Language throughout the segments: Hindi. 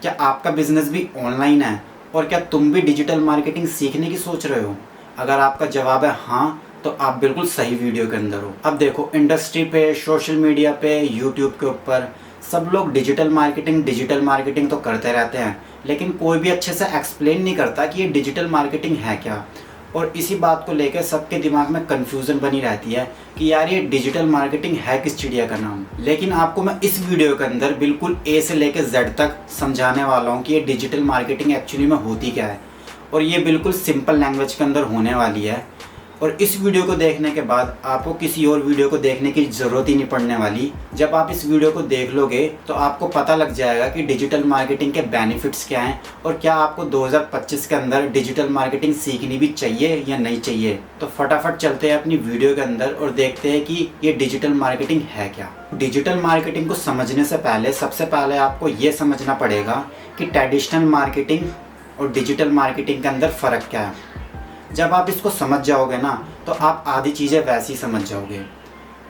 क्या आपका बिजनेस भी ऑनलाइन है और क्या तुम भी डिजिटल मार्केटिंग सीखने की सोच रहे हो? अगर आपका जवाब है हाँ, तो आप बिल्कुल सही वीडियो के अंदर हो। अब देखो, इंडस्ट्री पे, सोशल मीडिया पे, यूट्यूब के ऊपर सब लोग डिजिटल मार्केटिंग तो करते रहते हैं, लेकिन कोई भी अच्छे से एक्सप्लेन नहीं करता कि ये डिजिटल मार्केटिंग है क्या। और इसी बात को लेकर सबके दिमाग में कन्फ्यूज़न बनी रहती है कि यार ये डिजिटल मार्केटिंग है किस चिड़िया का नाम। लेकिन आपको मैं इस वीडियो के अंदर बिल्कुल ए से लेकर जेड तक समझाने वाला हूँ कि ये डिजिटल मार्केटिंग एक्चुअली में होती क्या है, और ये बिल्कुल सिंपल लैंग्वेज के अंदर होने वाली है। और इस वीडियो को देखने के बाद आपको किसी और वीडियो को देखने की ज़रूरत ही नहीं पड़ने वाली। जब आप इस वीडियो को देख लोगे तो आपको पता लग जाएगा कि डिजिटल मार्केटिंग के बेनिफिट्स क्या हैं और क्या आपको 2025 के अंदर डिजिटल मार्केटिंग सीखनी भी चाहिए या नहीं चाहिए। तो फटाफट चलते हैं अपनी वीडियो के अंदर और देखते हैं कि ये डिजिटल मार्केटिंग है क्या। डिजिटल मार्केटिंग को समझने से पहले सबसे पहले आपको ये समझना पड़ेगा कि ट्रेडिशनल मार्केटिंग और डिजिटल मार्केटिंग के अंदर फ़र्क क्या है। जब आप इसको समझ जाओगे ना, तो आप आधी चीज़ें वैसे ही समझ जाओगे।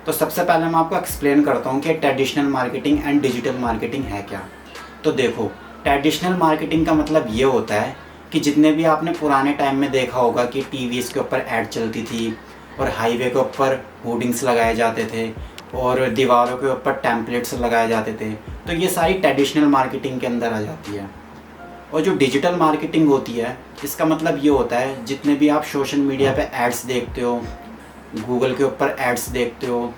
तो सबसे पहले मैं आपको एक्सप्लेन करता हूँ कि traditional marketing and digital marketing है क्या। तो देखो, ट्रेडिशनल मार्केटिंग का मतलब ये होता है कि जितने भी आपने पुराने टाइम में देखा होगा कि टीवीज़ के ऊपर ऐड चलती थी और हाईवे के ऊपर होर्डिंग्स लगाए जाते थे और दीवारों के ऊपर टेम्पलेट्स लगाए जाते थे, तो ये सारी ट्रेडिशनल मार्केटिंग के अंदर आ जाती है। और जो डिजिटल मार्केटिंग होती है, इसका मतलब ये होता है जितने भी आप सोशल मीडिया पे एड्स देखते हो, गूगल के ऊपर एड्स देखते हो,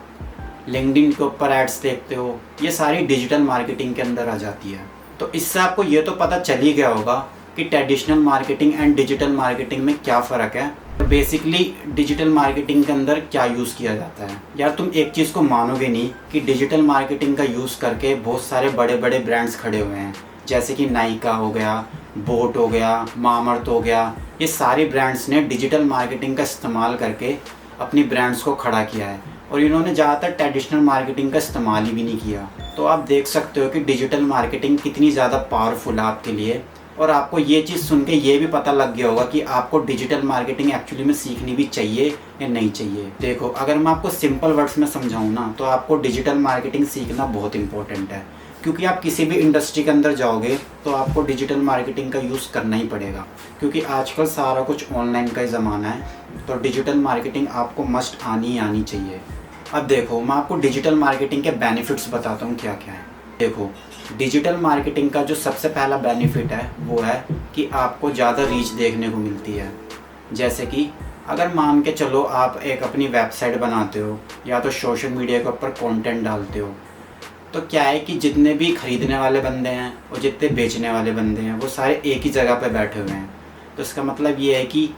लिंक्डइन के ऊपर एड्स देखते हो, ये सारी डिजिटल मार्केटिंग के अंदर आ जाती है। तो इससे आपको ये तो पता चल ही गया होगा कि traditional marketing and digital marketing में क्या फ़र्क है और बेसिकली डिजिटल मार्केटिंग के अंदर क्या यूज़ किया जाता है। यार तुम एक चीज़ को मानोगे नहीं कि डिजिटल मार्केटिंग का यूज़ करके बहुत सारे बड़े बड़े ब्रांड्स खड़े हुए हैं, जैसे कि नाइका हो गया, बोट हो गया, मामर्थ हो गया। ये सारे ब्रांड्स ने डिजिटल मार्केटिंग का इस्तेमाल करके अपनी ब्रांड्स को खड़ा किया है और इन्होंने ज़्यादातर ट्रेडिशनल मार्केटिंग का इस्तेमाल ही भी नहीं किया। तो आप देख सकते हो कि डिजिटल मार्केटिंग कितनी ज़्यादा पावरफुल है आपके लिए। और आपको ये चीज़ सुन के ये भी पता लग गया होगा कि आपको डिजिटल मार्केटिंग एक्चुअली में सीखनी भी चाहिए या नहीं चाहिए। देखो, अगर मैं आपको सिंपल वर्ड्स में समझाऊँ ना, तो आपको डिजिटल मार्केटिंग सीखना बहुत इंपॉर्टेंट है, क्योंकि आप किसी भी इंडस्ट्री के अंदर जाओगे तो आपको डिजिटल मार्केटिंग का यूज़ करना ही पड़ेगा, क्योंकि आजकल सारा कुछ ऑनलाइन का ही ज़माना है। तो डिजिटल मार्केटिंग आपको मस्ट आनी ही आनी चाहिए। अब देखो, मैं आपको डिजिटल मार्केटिंग के बेनिफिट्स बताता हूँ क्या क्या है। देखो, डिजिटल मार्केटिंग का जो सबसे पहला बेनिफिट है वो है कि आपको ज़्यादा रीच देखने को मिलती है। जैसे कि अगर मान के चलो आप एक अपनी वेबसाइट बनाते हो या तो सोशल मीडिया के ऊपर कंटेंट डालते हो, तो क्या है कि जितने भी ख़रीदने वाले बंदे हैं और जितने बेचने वाले बंदे हैं वो सारे एक ही जगह पर बैठे हुए हैं। तो इसका मतलब ये है कि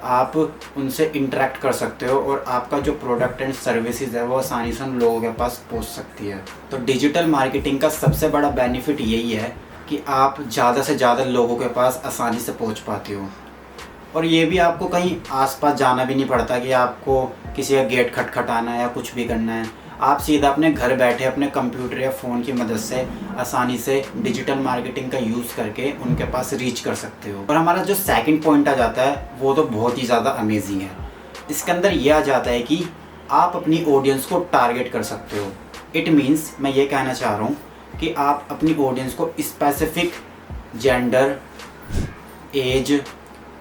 आप उनसे इंटरेक्ट कर सकते हो और आपका जो प्रोडक्ट एंड सर्विसेज है वो आसानी से उन लोगों के पास पहुंच सकती है। तो डिजिटल मार्केटिंग का सबसे बड़ा बेनिफिट यही है कि आप ज़्यादा से ज़्यादा लोगों के पास आसानी से पहुंच पाते हो। और ये भी आपको कहीं आसपास जाना भी नहीं पड़ता कि आपको किसी का गेट खटखटाना है या कुछ भी करना है। आप सीधा अपने घर बैठे अपने कंप्यूटर या फ़ोन की मदद से आसानी से डिजिटल मार्केटिंग का यूज़ करके उनके पास रीच कर सकते हो। और हमारा जो सेकंड पॉइंट आ जाता है वो तो बहुत ही ज़्यादा अमेजिंग है। इसके अंदर ये आ जाता है कि आप अपनी ऑडियंस को टारगेट कर सकते हो। इट मीन्स, मैं ये कहना चाह रहा हूँ कि आप अपनी ऑडियंस को specific gender, age,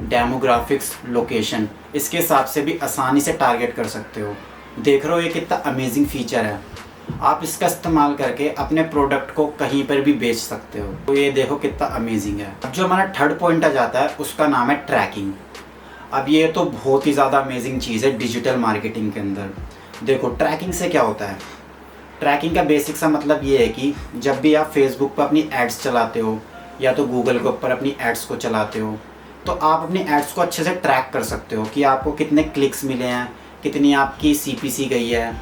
demographics, location, इसके हिसाब से भी आसानी से टारगेट कर सकते हो। देख रहे हो ये कितना अमेजिंग फीचर है। आप इसका इस्तेमाल करके अपने प्रोडक्ट को कहीं पर भी बेच सकते हो। तो ये देखो कितना अमेजिंग है। अब जो हमारा थर्ड पॉइंट आ जाता है उसका नाम है ट्रैकिंग। अब ये तो बहुत ही ज़्यादा अमेजिंग चीज़ है डिजिटल मार्केटिंग के अंदर। देखो, ट्रैकिंग से क्या होता है। ट्रैकिंग का बेसिक सा मतलब ये है कि जब भी आप फेसबुक पर अपनी एड्स चलाते हो या तो गूगल के ऊपर अपनी एड्स को चलाते हो, तो आप अपनी एड्स को अच्छे से ट्रैक कर सकते हो कि आपको कितने क्लिक्स मिले हैं, कितनी आपकी CPC गई है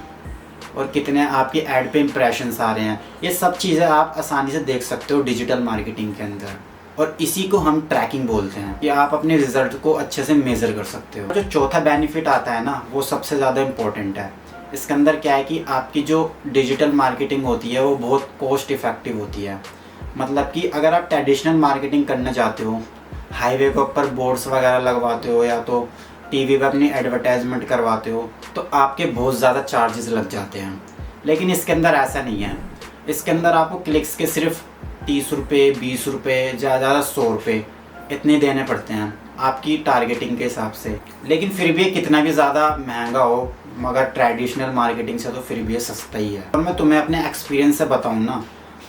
और कितने आपकी ऐड पे इम्प्रेशंस आ रहे हैं। ये सब चीज़ें आप आसानी से देख सकते हो डिजिटल मार्केटिंग के अंदर, और इसी को हम ट्रैकिंग बोलते हैं कि आप अपने रिज़ल्ट को अच्छे से मेज़र कर सकते हो। जो चौथा बेनिफिट आता है ना, वो सबसे ज़्यादा इम्पोर्टेंट है। इसके अंदर क्या है कि आपकी जो डिजिटल मार्केटिंग होती है वो बहुत कॉस्ट इफ़ेक्टिव होती है। मतलब कि अगर आप ट्रेडिशनल मार्केटिंग करने जाते हो, हाईवे के ऊपर बोर्ड्स वगैरह लगवाते हो या तो टीवी पे अपनी एडवर्टाइजमेंट करवाते हो, तो आपके बहुत ज़्यादा चार्जेस लग जाते हैं। लेकिन इसके अंदर ऐसा नहीं है। इसके अंदर आपको क्लिक्स के सिर्फ 30 रुपये, 20 रुपये, ज़्यादा 100 रुपये इतने देने पड़ते हैं आपकी टारगेटिंग के हिसाब से। लेकिन फिर भी कितना भी ज़्यादा महंगा हो, मगर ट्रेडिशनल मार्केटिंग से तो फिर भी ये सस्ता ही है। और मैं तुम्हें अपने एक्सपीरियंस से बताऊँ ना,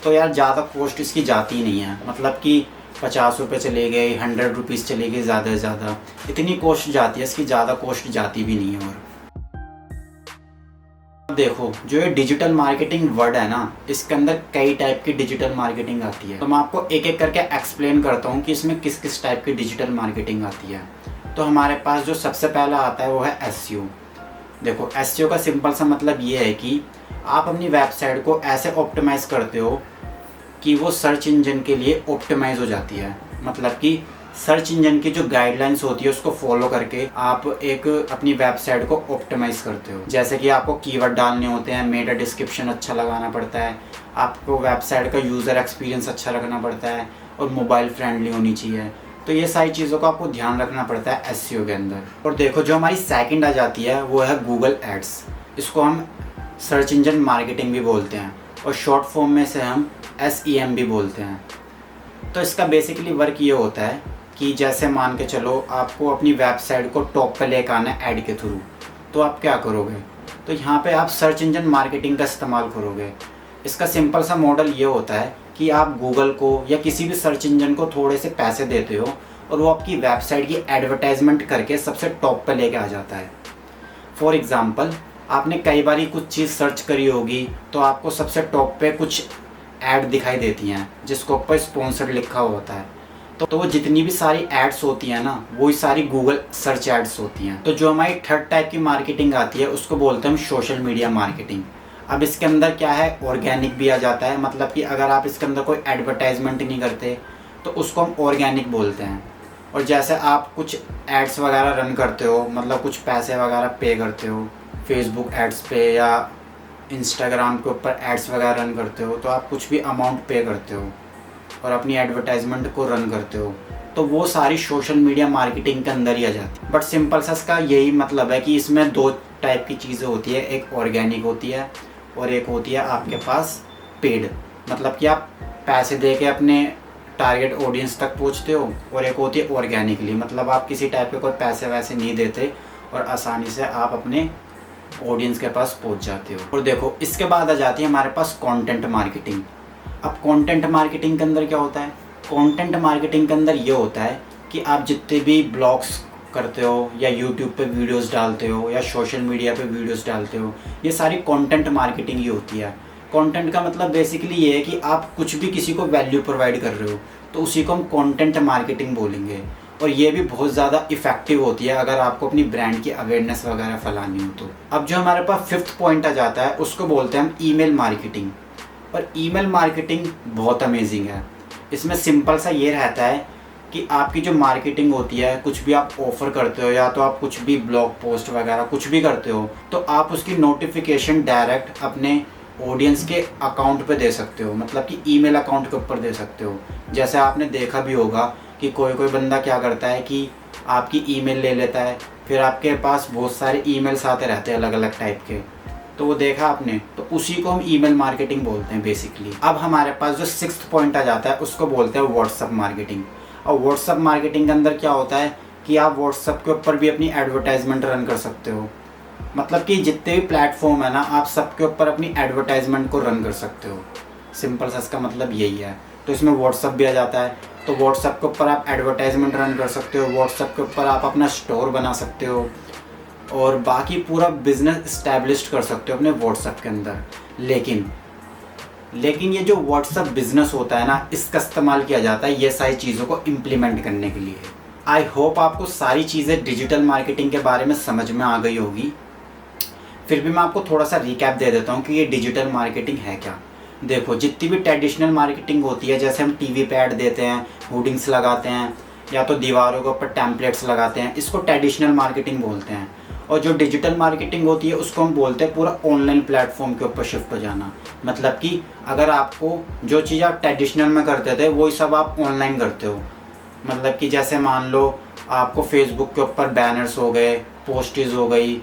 तो यार ज़्यादा कॉस्ट इसकी जाती नहीं है। मतलब कि 50 रुपये चले गए, 100 रुपीज़ चले गए, ज़्यादा से ज़्यादा इतनी कॉस्ट जाती है, इसकी ज़्यादा कॉस्ट जाती भी नहीं है। और देखो, जो ये डिजिटल मार्केटिंग वर्ड है ना, इसके अंदर कई टाइप की डिजिटल मार्केटिंग आती है। तो मैं आपको एक एक करके एक्सप्लेन करता हूँ कि इसमें किस किस टाइप की डिजिटल मार्केटिंग आती है। तो हमारे पास जो सबसे पहला आता है वो है एसईओ। देखो, एसईओ का सिंपल सा मतलब ये है कि आप अपनी वेबसाइट को ऐसे ऑप्टिमाइज़ करते हो कि वो सर्च इंजन के लिए ऑप्टिमाइज़ हो जाती है। मतलब कि सर्च इंजन की जो गाइडलाइंस होती है उसको फॉलो करके आप एक अपनी वेबसाइट को ऑप्टिमाइज़ करते हो। जैसे कि आपको कीवर्ड डालने होते हैं, मेटा डिस्क्रिप्शन अच्छा लगाना पड़ता है, आपको वेबसाइट का यूज़र एक्सपीरियंस अच्छा रखना पड़ता है और मोबाइल फ्रेंडली होनी चाहिए। तो ये सारी चीज़ों का आपको ध्यान रखना पड़ता है एसईओ के अंदर। और देखो, जो हमारी सेकंड आ जाती है वो है गूगल एड्स। इसको हम सर्च इंजन मार्केटिंग भी बोलते हैं और शॉर्ट फॉर्म में से हम SEM भी बोलते हैं। तो इसका बेसिकली वर्क ये होता है कि जैसे मान के चलो आपको अपनी वेबसाइट को टॉप पे लेकर आना है ऐड के थ्रू, तो आप क्या करोगे, तो यहाँ पे आप सर्च इंजन मार्केटिंग का इस्तेमाल करोगे। इसका सिंपल सा मॉडल ये होता है कि आप गूगल को या किसी भी सर्च इंजन को थोड़े से पैसे देते हो और वो आपकी वेबसाइट की एडवर्टाइजमेंट करके सबसे टॉप पे लेके आ जाता है। फॉर एग्ज़ाम्पल, आपने कई बार कुछ चीज़ सर्च करी होगी तो आपको सबसे टॉप पे कुछ ऐड दिखाई देती हैं जिसको ऊपर स्पॉन्सर्ड लिखा होता है। तो वो जितनी भी सारी एड्स होती हैं ना, वही सारी गूगल सर्च एड्स होती हैं। तो जो हमारी थर्ड टाइप की मार्केटिंग आती है उसको बोलते हैं हम सोशल मीडिया मार्केटिंग। अब इसके अंदर क्या है, ऑर्गेनिक भी आ जाता है। मतलब कि अगर आप इसके अंदर कोई एडवर्टाइजमेंट नहीं करते तो उसको हम ऑर्गेनिक बोलते हैं। और जैसे आप कुछ एड्स वगैरह रन करते हो, मतलब कुछ पैसे वगैरह पे करते हो फेसबुक एड्स पे या इंस्टाग्राम के ऊपर एड्स वगैरह रन करते हो, तो आप कुछ भी अमाउंट पे करते हो और अपनी एडवर्टाइजमेंट को रन करते हो, तो वो सारी सोशल मीडिया मार्केटिंग के अंदर ही आ जाती है। बट सिंपल सा इसका यही मतलब है कि इसमें दो टाइप की चीज़ें होती है, एक ऑर्गेनिक होती है और एक होती है आपके पास पेड। मतलब कि आप पैसे दे के अपने टारगेट ऑडियंस तक पहुंचते हो, और एक होती है ऑर्गेनिकली, मतलब आप किसी टाइप के कोई पैसे वैसे नहीं देते और आसानी से आप अपने ऑडियंस के पास पहुंच जाते हो। और देखो, इसके बाद आ जाती है हमारे पास कंटेंट मार्केटिंग। अब कंटेंट मार्केटिंग के अंदर क्या होता है, कंटेंट मार्केटिंग के अंदर ये होता है कि आप जितने भी ब्लॉग्स करते हो या यूट्यूब पे वीडियोस डालते हो या सोशल मीडिया पे वीडियोस डालते हो, ये सारी कंटेंट मार्केटिंग ही होती है। कंटेंट का मतलब बेसिकली ये है कि आप कुछ भी किसी को वैल्यू प्रोवाइड कर रहे हो, तो उसी को हम कंटेंट मार्केटिंग बोलेंगे। और ये भी बहुत ज़्यादा इफेक्टिव होती है अगर आपको अपनी ब्रांड की अवेयरनेस वगैरह फैलानी हो तो। अब जो हमारे पास फिफ्थ पॉइंट आ जाता है उसको बोलते हैं हम ईमेल मार्केटिंग। और ईमेल मार्केटिंग बहुत अमेजिंग है। इसमें सिंपल सा ये रहता है कि आपकी जो मार्केटिंग होती है, कुछ भी आप ऑफ़र करते हो या तो आप कुछ भी ब्लॉग पोस्ट वगैरह कुछ भी करते हो, तो आप उसकी नोटिफिकेशन डायरेक्ट अपने ऑडियंस के अकाउंट पे दे सकते हो। मतलब कि ईमेल अकाउंट के ऊपर दे सकते हो। जैसे आपने देखा भी होगा कि कोई कोई बंदा क्या करता है कि आपकी ईमेल ले लेता है, फिर आपके पास बहुत सारे ईमेल्स आते रहते हैं अलग अलग टाइप के, तो वो देखा आपने, तो उसी को हम ईमेल मार्केटिंग बोलते हैं बेसिकली। अब हमारे पास जो सिक्स्थ पॉइंट आ जाता है उसको बोलते हैं व्हाट्सअप मार्केटिंग। और व्हाट्सअप मार्केटिंग के अंदर क्या होता है कि आप व्हाट्सअप के ऊपर भी अपनी एडवर्टाइजमेंट रन कर सकते हो। मतलब कि जितने भी प्लेटफॉर्म है ना, आप सबके ऊपर अपनी एडवर्टाइजमेंट को रन कर सकते हो। सिंपल सा इसका मतलब यही है। तो इसमें व्हाट्सअप भी आ जाता है, तो व्हाट्सअप के ऊपर आप एडवर्टाइजमेंट रन कर सकते हो, व्हाट्सअप के ऊपर आप अपना स्टोर बना सकते हो और बाकी पूरा बिजनेस इस्टेब्लिश कर सकते हो अपने व्हाट्सअप के अंदर। लेकिन ये जो व्हाट्सअप बिजनेस होता है ना, इसका इस्तेमाल किया जाता है ये सारी चीज़ों को इम्प्लीमेंट करने के लिए। आई होप आपको सारी चीज़ें डिजिटल मार्केटिंग के बारे में समझ में आ गई होगी। फिर भी मैं आपको थोड़ा सा रिकैप दे देता हूँ कि ये डिजिटल मार्केटिंग है क्या। देखो, जितनी भी ट्रेडिशनल मार्केटिंग होती है, जैसे हम टीवी पे ऐड देते हैं, होर्डिंग्स लगाते हैं या तो दीवारों के ऊपर टेम्पलेट्स लगाते हैं, इसको ट्रेडिशनल मार्केटिंग बोलते हैं। और जो डिजिटल मार्केटिंग होती है उसको हम बोलते हैं पूरा ऑनलाइन प्लेटफॉर्म के ऊपर शिफ्ट हो जाना। मतलब कि अगर आपको जो चीज़ आप ट्रेडिशनल में करते थे वही सब आप ऑनलाइन करते हो। मतलब कि जैसे मान लो आपको फेसबुक के ऊपर बैनर्स हो गए, पोस्टेज हो गई,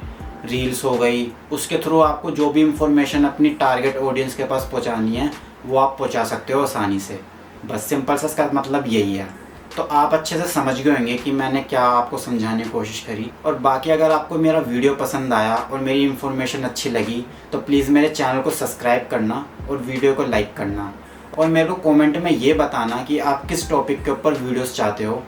रील्स हो गई, उसके थ्रू आपको जो भी इंफॉर्मेशन अपनी टारगेट ऑडियंस के पास पहुंचानी है वो आप पहुंचा सकते हो आसानी से। बस सिंपल सा इसका मतलब यही है। तो आप अच्छे से समझ गए होंगे कि मैंने क्या आपको समझाने की कोशिश करी। और बाकी अगर आपको मेरा वीडियो पसंद आया और मेरी इन्फॉर्मेशन अच्छी लगी तो प्लीज़ मेरे चैनल को सब्सक्राइब करना और वीडियो को लाइक करना, और मेरे को कमेंट में ये बताना कि आप किस टॉपिक के ऊपर वीडियोस चाहते हो।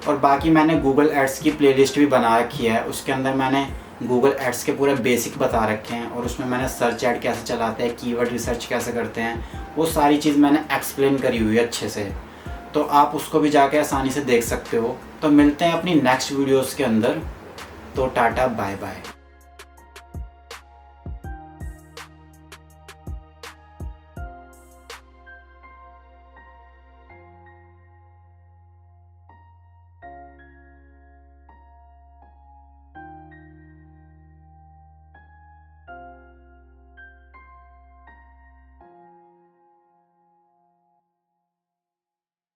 और बाकी मैंने गूगल एड्स की प्लेलिस्ट भी बना रखी है, उसके अंदर मैंने गूगल एड्स के पूरे बेसिक बता रखे हैं, और उसमें मैंने सर्च ऐड कैसे चलाते हैं, कीवर्ड रिसर्च कैसे करते हैं, वो सारी चीज़ मैंने एक्सप्लेन करी हुई है अच्छे से। तो आप उसको भी जाके आसानी से देख सकते हो। तो मिलते हैं अपनी नेक्स्ट वीडियोस के अंदर। तो टाटा बाय बाय।